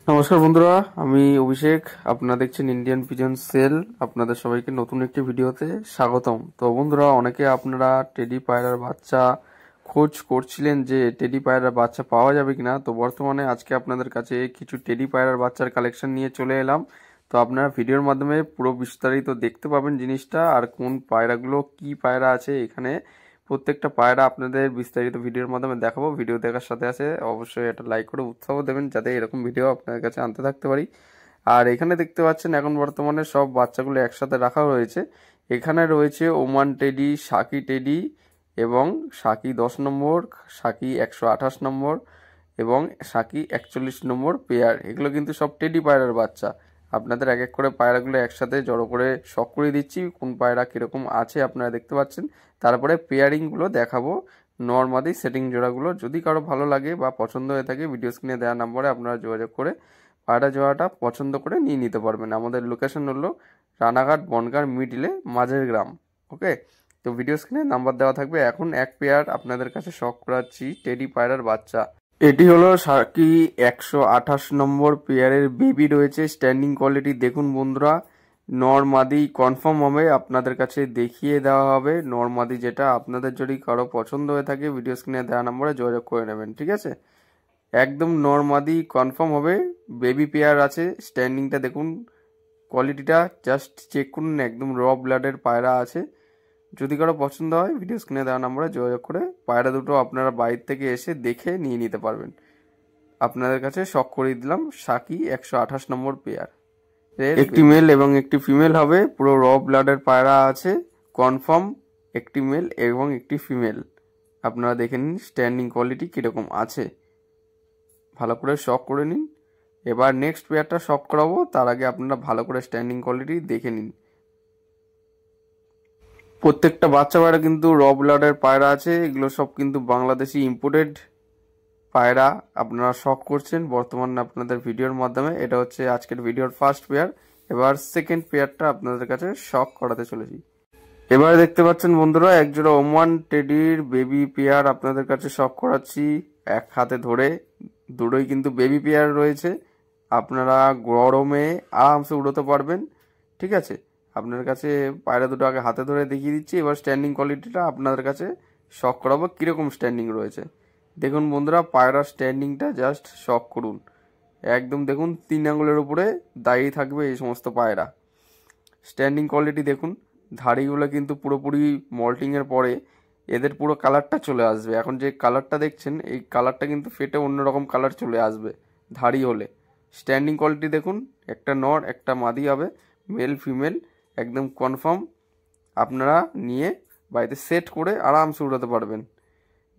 নমস্কার বন্ধুরা, আমি অভিষেক। আপনারা দেখছেন ইন্ডিয়ান পিজন সেল। আপনাদের সবাইকে নতুন একটি ভিডিওতে স্বাগতম। তো বন্ধুরা, অনেকে আপনারা টেডি পায়রার বাচ্চা খোঁজ করছিলেন যে টেডি পায়রার বাচ্চা পাওয়া যাবে কিনা। তো বর্তমানে আজকে আপনাদের কাছে কিছু টেডি পায়রার বাচ্চার কালেকশন নিয়ে চলে এলাম। তো আপনারা ভিডিওর মাধ্যমে পুরো বিস্তারিত দেখতে পাবেন জিনিসটা, আর কোন পায়রাগুলো কি পায়রা আছে এখানে প্রত্যেকটা পায়রা আপনাদের বিস্তারিত ভিডিওর মাধ্যমে দেখাবো। ভিডিও দেখার সাথে সাথে অবশ্যই একটা লাইক করে উৎসাহ দেবেন যাতে এরকম ভিডিও আপনাদের কাছে আনতে থাকতে পারি। আর এখানে দেখতে পাচ্ছেন এখন বর্তমানে সব বাচ্চাগুলো একসাথে রাখা হয়েছে। এখানে রয়েছে ওমান টেডি, সাকি টেডি এবং সাকি 10 নম্বর, সাকি 128 নম্বর এবং সাকি 41 নম্বর পেয়ার। এগুলো কিন্তু সব টেডি পায়রার বাচ্চা। আপনাদের এক এক করে পায়রাগুলো একসাথে জড়ো করে শখ করে দিচ্ছি, কোন পায়রা কিরকম আছে আপনারা দেখতে পাচ্ছেন। তারপরে পেয়ারিংগুলো দেখাবো, নর্মাদি সেটিং জোড়াগুলো। যদি কারো ভালো লাগে বা পছন্দ হয়ে থাকে ভিডিও স্ক্রিনে দেওয়া নম্বরে আপনারা যোগাযোগ করে পায়রা জোড়াটা পছন্দ করে নিয়ে নিতে পারবেন। আমাদের লোকেশন হলো রানাঘাট বনগাঁ মিডিলে মাঝের গ্রাম। ওকে, তো ভিডিও স্ক্রিনে নাম্বার দেওয়া থাকবে। এখন এক পেয়ার আপনাদের কাছে শখ করাচ্ছি টেডি পায়রার বাচ্চা। এটি হলো সাকি 128 নম্বর পেয়ারের বেবি রয়েছে। স্ট্যান্ডিং কোয়ালিটি দেখুন বন্ধুরা, নরমাদি কনফার্ম হবে, আপনাদের কাছে দেখিয়ে দেওয়া হবে। নরমাদি যেটা আপনাদের যদি কারো পছন্দ হয়ে থাকে ভিডিও স্ক্রিনে দেওয়া নম্বরে যোগাযোগ করে নেবেন, ঠিক আছে। একদম নরমাদি কনফার্ম হবে, বেবি পেয়ার আছে। স্ট্যান্ডিংটা দেখুন, কোয়ালিটিটা জাস্ট চেক করুন, একদম র ব্লাডের পায়রা আছে। যদি কারো পছন্দ হয় ভিডিও স্ক্রিনে দেওয়া নম্বরে যোগাযোগ করে পায়রা দুটো আপনারা বাইরে থেকে এসে দেখে নিয়ে নিতে পারবেন। আপনাদের কাছে শখ করিয়ে দিলাম সাকি 128 নম্বর পেয়ার। একটি মেল এবং একটি ফিমেল হবে, পুরো র ব্লাডের পায়রা আছে কনফার্ম। একটি মেল এবং একটি ফিমেল। আপনারা দেখে নিন স্ট্যান্ডিং কোয়ালিটি কিরকম আছে, ভালো করে শখ করে নিন। এবার নেক্সট পেয়ারটা শখ করাবো, তার আগে আপনারা ভালো করে স্ট্যান্ডিং কোয়ালিটি দেখে নিন। প্রত্যেকটা বাচ্চা পায়রা কিন্তু র ব্লাডের পায়রা আছে। এগুলো সব কিন্তু বাংলাদেশি ইম্পোর্টেড পায়রা আপনারা শখ করছেন বর্তমানে আপনাদের ভিডিওর মাধ্যমে। এটা হচ্ছে আজকের ভিডিওর ফার্স্ট পেয়ার। এবার সেকেন্ড পেয়ারটা আপনাদের কাছে শখ করাতে চলেছি। এবার দেখতে পাচ্ছেন বন্ধুরা, একজোড়া ওমান টেডির বেবি পেয়ার আপনাদের কাছে শখ করাচ্ছি এক হাতে ধরে। দুটোই কিন্তু বেবি পেয়ার রয়েছে, আপনারা গরমে আরামসে উড়োতে পারবেন, ঠিক আছে। আপনার কাছে পায়রা দুটো আগে হাতে ধরে দেখিয়ে দিচ্ছি। এবার স্ট্যান্ডিং কোয়ালিটিটা আপনাদের কাছে শখ করাবো কিরকম স্ট্যান্ডিং রয়েছে। দেখুন বন্ধুরা, পায়রার স্ট্যান্ডিংটা জাস্ট শখ করুন। একদম দেখুন 3 আঙ্গুলের উপরে দাঁড়িয়ে থাকবে এই সমস্ত পায়রা। স্ট্যান্ডিং কোয়ালিটি দেখুন, ধাড়িগুলো কিন্তু পুরোপুরি মল্টিংয়ের পরে এদের পুরো কালারটা চলে আসবে। এখন যে কালারটা দেখছেন এই কালারটা কিন্তু ফেটে অন্যরকম কালার চলে আসবে ধাড়ি হলে। স্ট্যান্ডিং কোয়ালিটি দেখুন, একটা নর একটা মাদি হবে, মেল ফিমেল একদম কনফার্ম। আপনারা নিয়ে বাড়িতে সেট করে আরামসে উড়াতে পারবেন।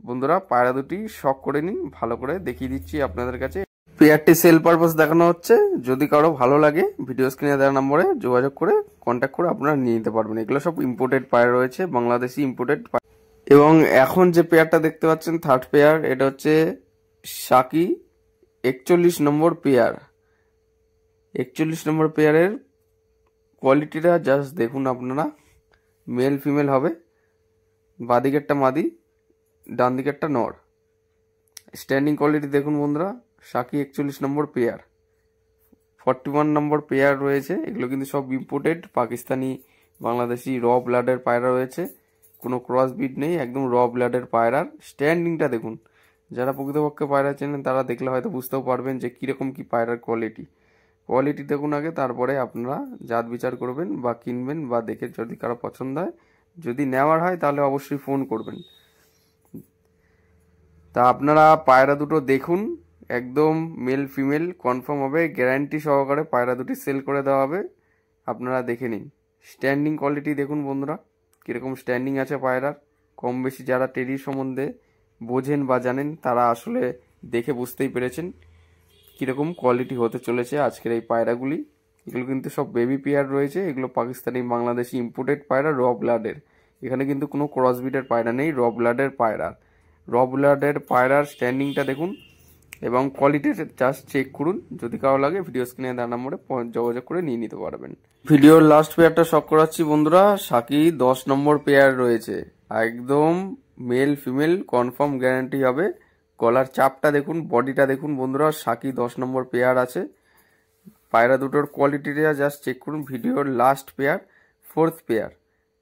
বন্ধুরা, পায়রা দুটি শখ করে নিন, ভালো করে দেখিয়ে দিচ্ছি আপনাদের কাছে। পেয়ারটি সেল পারপাস দেখানো হচ্ছে, যদি কারো ভালো লাগে ভিডিও স্ক্রিনে দেওয়া নম্বরে যোগাযোগ করে কন্ট্যাক্ট করে আপনারা নিয়ে নিতে পারবেন। এগুলো সব ইম্পোর্টেড পায়রা রয়েছে, বাংলাদেশি ইম্পোর্টেড। এবং এখন যে পেয়ারটা দেখতে পাচ্ছেন থার্ড পেয়ার, এটা হচ্ছে সাকি 41 নম্বর পেয়ার। 41 নম্বর পেয়ারের কোয়ালিটিটা জাস্ট দেখুন আপনারা, মেল ফিমেল হবে, বাঁদিকেরটা মাদি ডান দিকেরটা নর। স্ট্যান্ডিং কোয়ালিটি দেখুন বন্ধুরা, সাকি 41 নম্বর পেয়ার। 41 নম্বর পেয়ার রয়েছে। এগুলো কিন্তু সব ইম্পোর্টেড পাকিস্তানি বাংলাদেশি র ব্লাডের পায়রা রয়েছে, কোনো ক্রস বিট নেই, একদম র ব্লাডের পায়রার স্ট্যান্ডিংটা দেখুন। যারা প্রকৃতপক্ষে পায়রা চেনেন তারা দেখলে হয়তো বুঝতেও পারবেন যে কীরকম কি পায়রার কোয়ালিটি দেখুন আগে, তারপরে আপনারা জাত বিচার করবেন বা কিনবেন বা দেখে যদি কারো পছন্দ হয়, যদি নেওয়ার হয় তাহলে অবশ্যই ফোন করবেন। তা আপনারা পায়রা দুটো দেখুন, একদম মেল ফিমেল কনফার্ম হবে, গ্যারান্টি সহকারে পায়রা দুটি সেল করে দেওয়া হবে। আপনারা দেখে নিন স্ট্যান্ডিং কোয়ালিটি দেখুন বন্ধুরা, কীরকম স্ট্যান্ডিং আছে পায়রার। কম বেশি যারা টেডির সম্বন্ধে বোঝেন বা জানেন তারা আসলে দেখে বুঝতেই পেরেছেন কীরকম কোয়ালিটি হতে চলেছে আজকের এই পায়রাগুলি। এগুলো কিন্তু সব বেবি পেয়ার রয়েছে, এগুলো পাকিস্তানি বাংলাদেশি ইম্পোর্টেড পায়রা র ব্লাডের। এখানে কিন্তু কোনো ক্রসবিটের পায়রা নেই, র ব্লাডের পায়রা। র ব্লাডের পায়রার স্ট্যান্ডিংটা দেখুন এবং কোয়ালিটির জাস্ট চেক করুন। যদি কারো লাগে ভিডিও স্ক্রিনে দেওয়া নম্বরে যোগাযোগ করে নিয়ে নিতে পারবেন। ভিডিওর লাস্ট পেয়ারটা শখ করাচ্ছি বন্ধুরা, সাকি 10 নম্বর পেয়ার রয়েছে, একদম মেল ফিমেল কনফার্ম গ্যারান্টি হবে। গলার চাপটা দেখুন, বডিটা দেখুন বন্ধুরা। সাকি 10 নম্বর পেয়ার আছে। পায়রা দুটোর কোয়ালিটিটা জাস্ট চেক করুন। ভিডিওর লাস্ট পেয়ার 4th পেয়ার,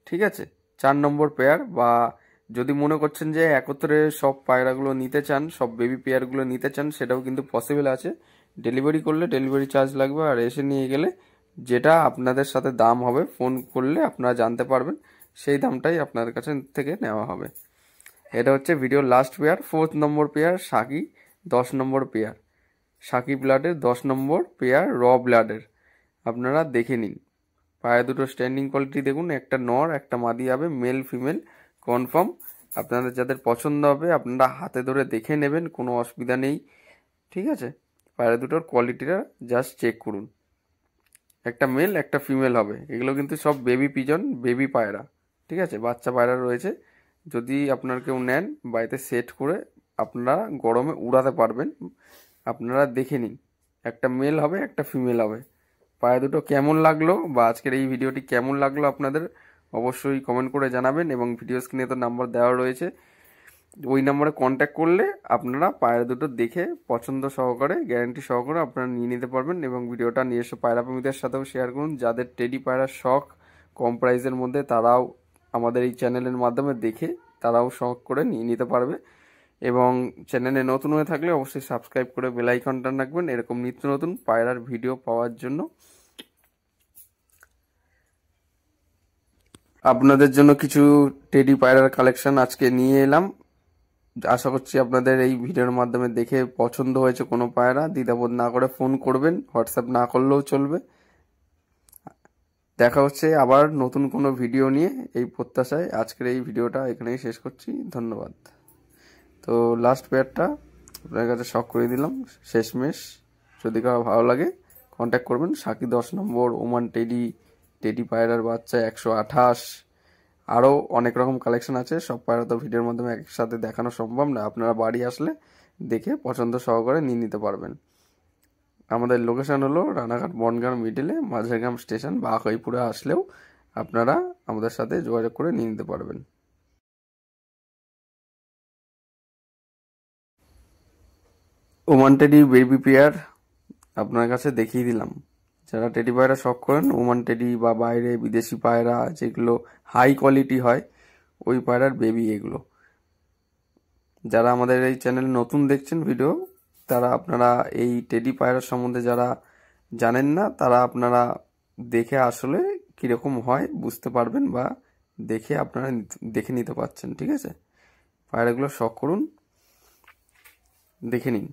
ঠিক আছে। 4 নম্বর পেয়ার, বা যদি মনে করছেন যে একত্রে সব পায়রাগুলো নিতে চান, সব বেবি পেয়ারগুলো নিতে চান, সেটাও কিন্তু পসিবল আছে। ডেলিভারি করলে ডেলিভারি চার্জ লাগবে, আর এসে নিয়ে গেলে যেটা আপনাদের সাথে দাম হবে ফোন করলে আপনারা জানতে পারবেন, সেই দামটাই আপনাদের কাছে থেকে নেওয়া হবে। এটা হচ্ছে ভিডিওর লাস্ট পেয়ার, 4th নম্বর পেয়ার সাকি 10 নম্বর পেয়ার। সাকি ব্লাডের 10 নম্বর পেয়ার, র ব্লাডের। আপনারা দেখে নিন। পায়ে দুটো স্ট্যান্ডিং কোয়ালিটি দেখুন, একটা নর একটা মাদি হবে, মেল ফিমেল কনফার্ম। আপনাদের যাদের পছন্দ হবে আপনারা হাতে ধরে দেখে নেবেন, কোনো অসুবিধা নেই, ঠিক আছে। পায়রা দুটোর কোয়ালিটিটা জাস্ট চেক করুন। একটা মেল একটা ফিমেল হবে। এগুলো কিন্তু সব বেবি পিজন, বেবি পায়রা, ঠিক আছে। বাচ্চা পায়রা রয়েছে। যদি আপনার কেউ নেন বাড়িতে সেট করে আপনারা গরমে উড়াতে পারবেন। আপনারা দেখে নিন, একটা মেল হবে একটা ফিমেল হবে। পায়রা দুটো কেমন লাগলো বা আজকের এই ভিডিওটি কেমন লাগলো আপনাদের অবশ্যই কমেন্ট করে জানাবেন, এবং ভিডিও স্ক্রিনে তো নাম্বার দেওয়া রয়েছে, ওই নাম্বারে কন্ট্যাক্ট করলে আপনারা পায়রা দুটো দেখে পছন্দ সহকারে গ্যারান্টি সহকারে আপনারা নিয়ে নিতে পারবেন। এবং ভিডিওটা নিজস্ব পায়রা প্রেমীদের সাথেও শেয়ার করুন। যাদের টেডি পায়রার শখ কম প্রাইসের মধ্যে, তারাও আমাদের এই চ্যানেলের মাধ্যমে দেখে তারাও শখ করে নিয়ে নিতে পারবে। এবং চ্যানেলে নতুন হয়ে থাকলে অবশ্যই সাবস্ক্রাইব করে বেল আইকনটা রাখবেন এরকম নিত্য নতুন পায়রার ভিডিও পাওয়ার জন্য। আপনাদের জন্য কিছু টেডি পায়রার কালেকশন আজকে নিয়ে এলাম। আশা করছি আপনাদের এই ভিডিওর মাধ্যমে দেখে পছন্দ হয়েছে কোনো পায়রা। দ্বিধাবোধ না করে ফোন করবেন, হোয়াটসঅ্যাপ না করলেও চলবে। দেখা হচ্ছে আবার নতুন কোনো ভিডিও নিয়ে, এই প্রত্যাশায় আজকের এই ভিডিওটা এখানেই শেষ করছি। ধন্যবাদ। তো লাস্ট পেয়ারটা আপনার কাছে শখ করে দিলাম, শেষমেশ। যদি কারো ভালো লাগে কন্ট্যাক্ট করবেন। সাকি 10 নম্বর, ওমান টেডি, টেডি পায়রার বাচ্চা 128, আরও অনেক রকম কালেকশন আছে। সব পায়রা তো ভিডিওর মাধ্যমে একসাথে দেখানো সম্ভব না। আপনারা বাড়ি আসলে দেখে পছন্দ সহকারে নিয়ে নিতে পারবেন। আমাদের লোকেশন হলো রানাঘাট বনগাঁ মিডিলে, মাঝেরগ্রাম স্টেশন বা আকাইপুরে আসলেও আপনারা আমাদের সাথে যোগাযোগ করে নিয়ে নিতে পারবেন। ওমান টেডি বেবি পেয়ার আপনার কাছে দেখিয়ে দিলাম। যারা টেডি পায়রা শখ করেন, ওমান টেডি বা বাইরে বিদেশি পায়রা যেগুলো হাই কোয়ালিটি হয়, ওই পায়রার বেবি এগুলো। যারা আমাদের এই চ্যানেল নতুন দেখছেন ভিডিও, তারা আপনারা এই টেডি পায়রার সম্বন্ধে যারা জানেন না, তারা আপনারা দেখে আসলে কীরকম হয় বুঝতে পারবেন, বা দেখে আপনারা দেখে নিতে পারছেন, ঠিক আছে। পায়রাগুলো শখ করুন, দেখে নিন।